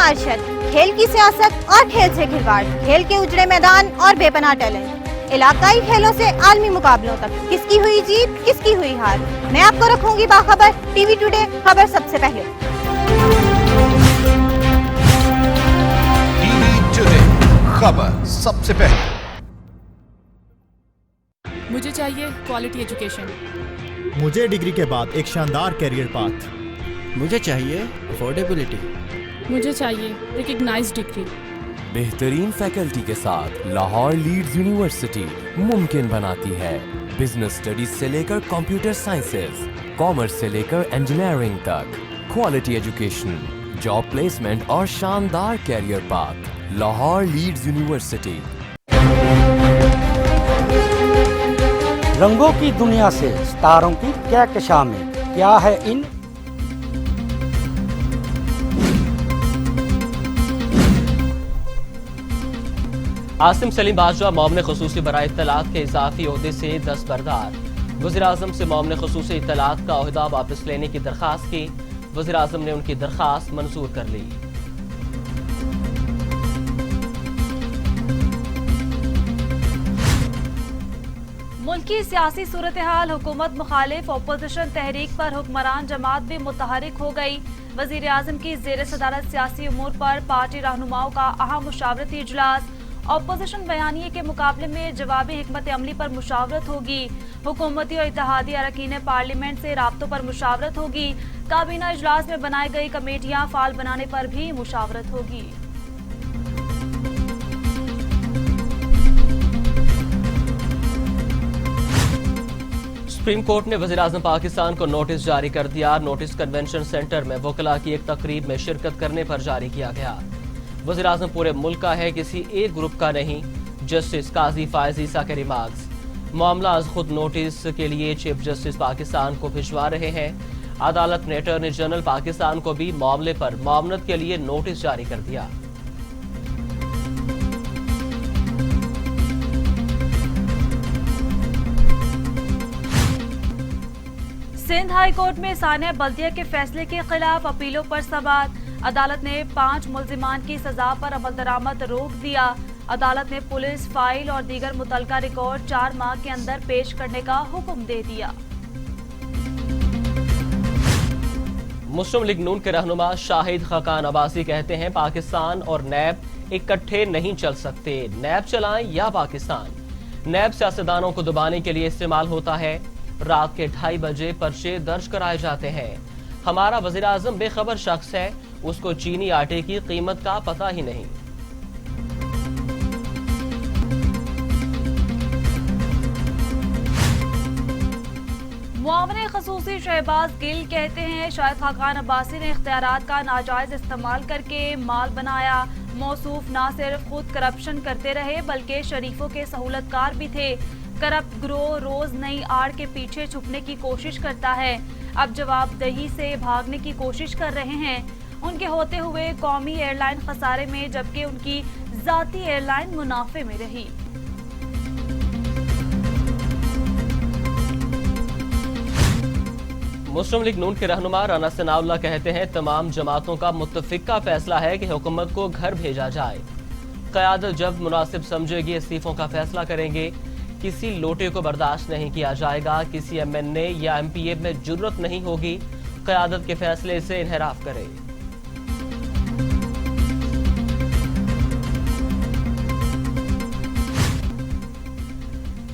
ارشد، کھیل کی سیاست اور کھیل سے کھلواڑ، کھیل کے اجڑے میدان اور بے پناہ ٹیلنٹ، علاقائی کھیلوں سے عالمی مقابلوں تک، کس کی ہوئی جیت کس کی ہوئی ہار، میں آپ کو رکھوں گی باخبر۔ ٹی وی ٹوڈے، خبر سب سے پہلے۔ ٹی وی ٹوڈے، خبر سب سے پہلے۔ مجھے چاہیے کوالٹی ایجوکیشن، مجھے ڈگری کے بعد ایک شاندار کیریئر پاتھ، مجھے چاہیے افورڈیبلٹی، مجھے چاہیے ریکگنائز ڈگری، بہترین فیکلٹی کے ساتھ لاہور لیڈز یونیورسٹی ممکن بناتی ہے بزنس اسٹڈیز سے لے کر کمپیوٹر سائنسز، کامرس سے لے کر انجینئرنگ تک، کوالٹی ایجوکیشن، جاب پلیسمنٹ اور شاندار career path. Lahore Leads university. رنگوں کی دنیا سے ستاروں کی کہکشاں میں کیا ہے ان عاصم سلیم بادشاہ معاون خصوصی برائے اطلاعات کے اضافی عہدے سے دستبردار، وزیراعظم سے معاون خصوصی اطلاعات کا عہدہ واپس لینے کی درخواست کی، وزیراعظم نے ان کی درخواست منظور کر لی۔ ملکی سیاسی صورتحال، حکومت مخالف اپوزیشن تحریک پر حکمران جماعت بھی متحرک ہو گئی۔ وزیر اعظم کی زیر صدارت سیاسی امور پر پارٹی رہنماؤں کا اہم مشاورتی اجلاس، اپوزیشن بیانیے کے مقابلے میں جوابی حکمت عملی پر مشاورت ہوگی، حکومتی اور اتحادی اراکین پارلیمنٹ سے رابطوں پر مشاورت ہوگی، کابینہ اجلاس میں بنائی گئی کمیٹیاں فعال بنانے پر بھی مشاورت ہوگی۔ سپریم کورٹ نے وزیراعظم پاکستان کو نوٹس جاری کر دیا۔ نوٹس کنونشن سینٹر میں وکلاء کی ایک تقریب میں شرکت کرنے پر جاری کیا گیا۔ وزیراعظم پورے ملک کا ہے، کسی ایک گروپ کا نہیں، جسٹس قاضی فائز عیسیٰ کے ریمارکس۔ معاملہ از خود نوٹس کے لیے چیف جسٹس پاکستان کو بھجوا رہے ہیں۔ عدالت نے اٹارنی جنرل پاکستان کو بھی معاملے پر معاونت کے لیے نوٹس جاری کر دیا۔ سندھ ہائی کورٹ میں ثانیہ بلدیہ کے فیصلے کے خلاف اپیلوں پر سماعت، عدالت نے 5 ملزمان کی سزا پر عمل درآمد روک دیا۔ عدالت نے پولیس فائل اور دیگر متعلقہ ریکارڈ 4 ماہ کے اندر پیش کرنے کا حکم دے دیا۔ مسلم لیگ نون کے رہنما شاہد خاقان عباسی کہتے ہیں پاکستان اور نیب اکٹھے نہیں چل سکتے، نیب چلائیں یا پاکستان۔ نیب سیاستدانوں کو دبانے کے لیے استعمال ہوتا ہے، رات کے 2:30 بجے پرچے درج کرائے جاتے ہیں۔ ہمارا وزیراعظم بے خبر شخص ہے، اس کو چینی آٹے کی قیمت کا پتہ ہی نہیں۔ معاون خصوصی شہباز گل کہتے ہیں شاہد خاقان عباسی نے اختیارات کا ناجائز استعمال کر کے مال بنایا۔ موصوف نہ صرف خود کرپشن کرتے رہے بلکہ شریفوں کے سہولت کار بھی تھے۔ کرپٹ گروہ روز نئی آڑ کے پیچھے چھپنے کی کوشش کرتا ہے، اب جواب دہی سے بھاگنے کی کوشش کر رہے ہیں۔ ان کے ہوتے ہوئے قومی ایئر لائن خسارے میں جبکہ ان کی ذاتی ایئر لائن منافع میں رہی۔ مسلم لیگ نون کے رہنما رانا ثناء اللہ کہتے ہیں تمام جماعتوں کا متفقہ فیصلہ ہے کہ حکومت کو گھر بھیجا جائے۔ قیادت جب مناسب سمجھے گی استعفوں کا فیصلہ کریں گے۔ کسی لوٹے کو برداشت نہیں کیا جائے گا، کسی ایم این اے یا ایم پی اے میں جرت نہیں ہوگی قیادت کے فیصلے سے انحراف کرے۔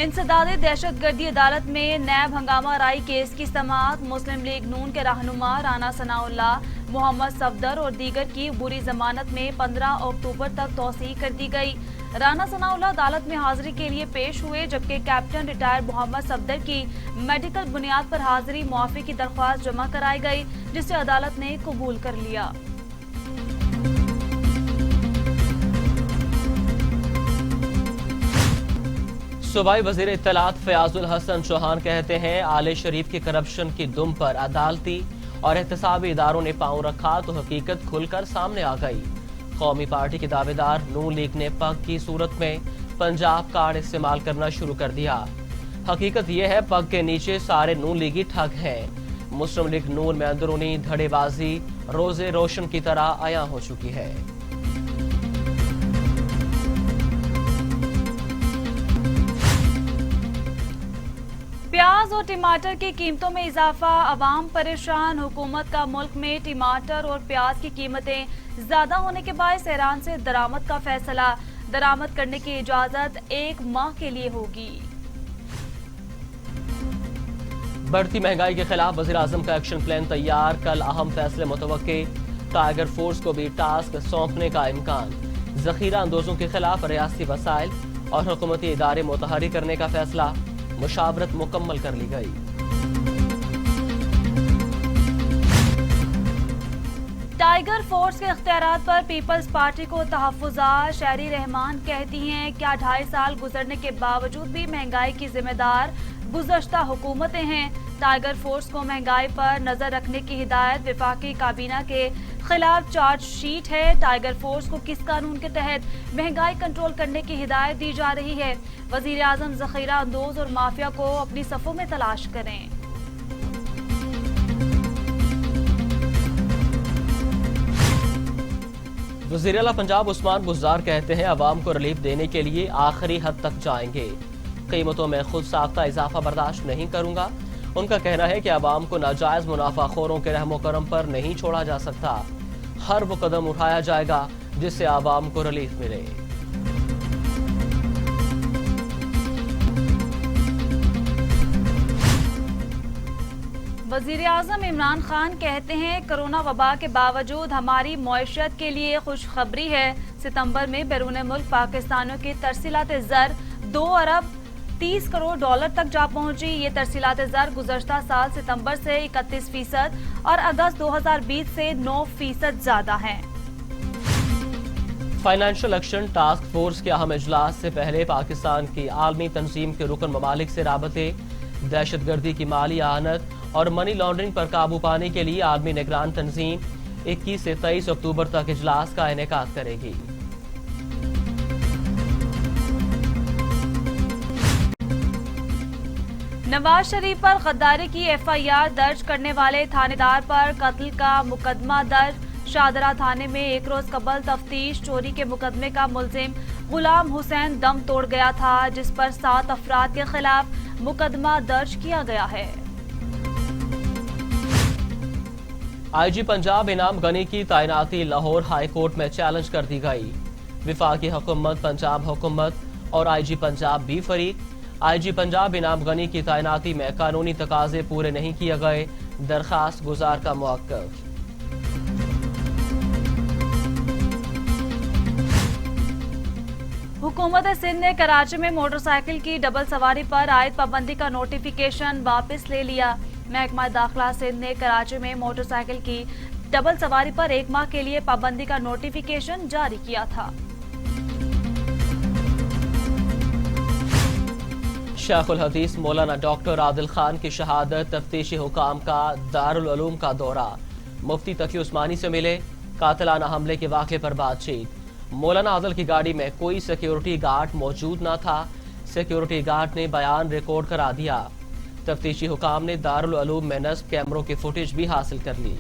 انسداد دہشت گردی عدالت میں نیب ہنگامہ آرائی کیس کی سماعت، مسلم لیگ نون کے رہنما رانا ثناء اللہ، محمد صفدر اور دیگر کی عبوری ضمانت میں 15 اکتوبر تک توسیع کر دی گئی۔ رانا ثناء اللہ عدالت میں حاضری کے لیے پیش ہوئے جبکہ کیپٹن ریٹائر محمد صفدر کی میڈیکل بنیاد پر حاضری معافی کی درخواست جمع کرائی گئی جسے عدالت نے قبول کر لیا۔ صوبائی وزیر اطلاعات فیاض الحسن چوہان کہتے ہیں آل شریف کی کرپشن کی دم پر عدالتی اور احتسابی اداروں نے پاؤں رکھا تو حقیقت کھل کر سامنے آ گئی۔ قومی پارٹی کے دعوے دار نون لیگ نے پگ کی صورت میں پنجاب کارڈ استعمال کرنا شروع کر دیا۔ حقیقت یہ ہے پگ کے نیچے سارے نون لیگی ٹھگ ہیں۔ मुस्लिम लीग नून में अंदरूनी धड़ेबाजी रोजे रोशन की तरह आया हो चुकी है। प्याज और टमाटर की कीमतों में इजाफा, अवाम परेशान। हुकूमत का मुल्क में टमाटर और प्याज की कीमतें ज्यादा होने के बायस ईरान से दरामद का फैसला। दरामद करने की इजाजत 1 माह के लिए होगी। बढ़ती महंगाई के खिलाफ वज़ीर-ए-आज़म का एक्शन प्लान तैयार, कल अहम फैसले मुतवक्के। टाइगर फोर्स को भी टास्क सौंपने का इम्कान। ज़ख़ीरा अंदोजों के खिलाफ रियासती वसाइल और हुकूमती इदारे मुतहरी करने का फैसला। मुशावरत मुकम्मल कर ली गई। टाइगर फोर्स के इख्तियारात पर पीपल्स पार्टी को तहफ़्फ़ुज़ात। शहरी रहमान कहती हैं क्या 2.5 साल गुजरने के बावजूद भी महंगाई की जिम्मेदार गुज़श्ता हुकूमतें हैं। टाइगर फोर्स को महंगाई पर नजर रखने की हिदायत। वफाकी काबीना के खिलाफ चार्ज शीट है। टाइगर फोर्स को किस कानून के तहत महंगाई कंट्रोल करने की हिदायत दी जा रही है। वज़ीर आज़म ज़ख़ीरा अंदोज और माफिया को अपनी सफ़ों में तलाश करें। वज़ीर आला पंजाब उस्मान बुज़दार कहते हैं अवाम को रिलीफ देने के लिए आखिरी हद तक जाएंगे। कीमतों में खुद साख्ता इजाफा बर्दाश्त नहीं करूंगा। उनका कहना है कि अवाम को नाजायज मुनाफाखोरों के रहमो करम पर नहीं छोड़ा जा सकता। हर वो कदम उठाया जाएगा जिससे अवाम को रिलीफ मिले। वज़ीर आज़म इमरान खान कहते हैं कोरोना वबा के बावजूद हमारी मईशत के लिए खुशखबरी है। सितंबर में बैरून मुल्क पाकिस्तानियों की तरसीलात ज़र 2 अरब 30 करोड़ डॉलर तक जा पहुंची। ये तरसीलात ज़र गुज़श्ता साल सितंबर से 31% और अगस्त 2020 से 9% ज्यादा हैं। फाइनेंशियल एक्शन टास्क फोर्स के अहम इजलास से पहले पाकिस्तान की आलमी तंजीम के रुकन ममालिक से राबते। दहशतगर्दी की माली आनत और मनी लॉन्ड्रिंग पर काबू पाने के लिए आलमी निगरान तंजीम 21 से 23 अक्टूबर तक इजलास का इनेकाद करेगी। नवाज शरीफ पर गद्दारी की FIR दर्ज करने वाले थानेदार पर कत्ल का मुकदमा दर्ज। शाहदरा थाने में एक रोज कबल तफ्तीश। चोरी के मुकदमे का मुलजिम गुलाम हुसैन दम तोड़ गया था, जिस पर 7 अफराद के खिलाफ मुकदमा दर्ज किया गया है। IG पंजाब इनाम गनी की तैनाती लाहौर हाई कोर्ट में चैलेंज कर दी गई। विफाकी हुकूमत, पंजाब हुकूमत और IG पंजाब भी फरीक। IG पंजाब इनाम गनी की तैनाती में कानूनी तकाजे पूरे नहीं किए गए। दरखास्त गुजार का मौक़िफ़। हुकूमत सिंध ने कराची में मोटरसाइकिल की डबल सवारी पर आयद पाबंदी का नोटिफिकेशन वापस ले लिया। महकमा दाखिला सिंध ने कराची में मोटरसाइकिल की डबल सवारी पर 1 माह के लिए पाबंदी का नोटिफिकेशन जारी किया था। शेखुल हदीस मौलाना डॉक्टर आदिल खान की शहादत। तफ्तीशी हुकाम का दारुल उलूम का दौरा। मुफ्ती तकी उस्मानी से मिले। कातिलाना हमले के वाक़े पर बातचीत। मौलाना आदिल की गाड़ी में कोई सिक्योरिटी गार्ड मौजूद न था। सिक्योरिटी गार्ड ने बयान रिकॉर्ड करा दिया। तफ्तीशी हुकाम ने दारुल उलूम में नस्ब कैमरों की फुटेज भी हासिल कर ली।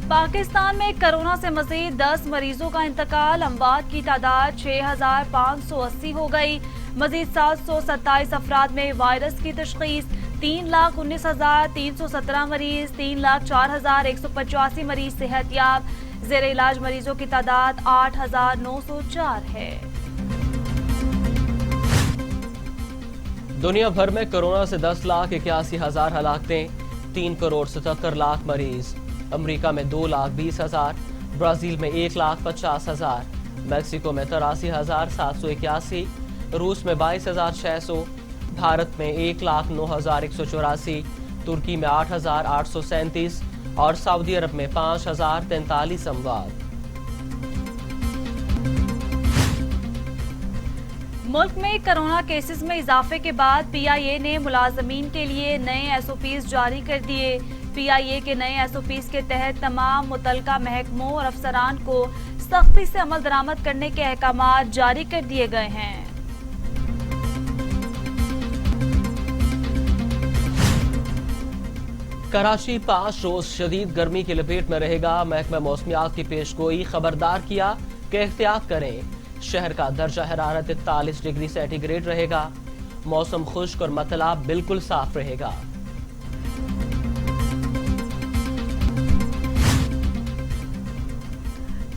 पाकिस्तान में कोरोना से मजीद 10 मरीजों का इंतकाल। अमवात की तादाद 6580 हो गई। मजीद 727 अफराद में वायरस की तशखीस। 3,19,317 मरीज। 3,04,185 मरीज सेहतयाब। जेर इलाज मरीजों की तादाद 8,904 है। दुनिया भर में कोरोना से 10,81,000 हलाकतें। 3,77,00,000 मरीज। अमेरिका में 2,20,000, ब्राजील में 1,50,000, मैक्सिको में 83,781, रूस में 22,600, भारत में 1,09,184, तुर्की में 8,837 और सऊदी अरब में 5,043 अमवात। मुल्क में कोरोना केसेस में इजाफे के बाद PIA ने मुलाजमीन के लिए नए SOPs जारी कर दिए। PIA के नए SOPs के तहत तमाम मुतलका महकमों और अफसरान को सख्ती से अमल दरामद करने के अहकामात जारी कर दिए गए हैं। कराची 5 रोज शदीद गर्मी की लपेट में रहेगा। महकमा मौसमियात की पेशगोई खबरदार किया कि एहतियात करें। शहर का दर्जा हरारत 41 डिग्री सेंटीग्रेड रहेगा। मौसम खुश्क और मतला बिल्कुल साफ रहेगा।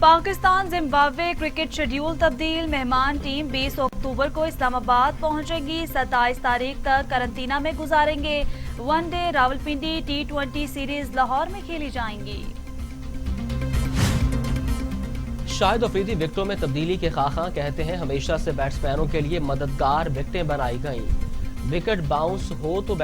पाकिस्तान जिम्बाब्वे क्रिकेट शेड्यूल तब्दील। मेहमान टीम 20 अक्टूबर को इस्लामाबाद पहुंचेगी। 27 तारीख तक करंतना में गुजारेंगे। One day Rawalpindi, T20 series Lahore में खेली जाएंगी। शाहिद अफरीदी विकेटों में तब्दीली के खाखा कहते हैं हमेशा से बैट्समैनों के लिए मददगार विकेटें बनाई गईं। विकेट बाउंस हो तो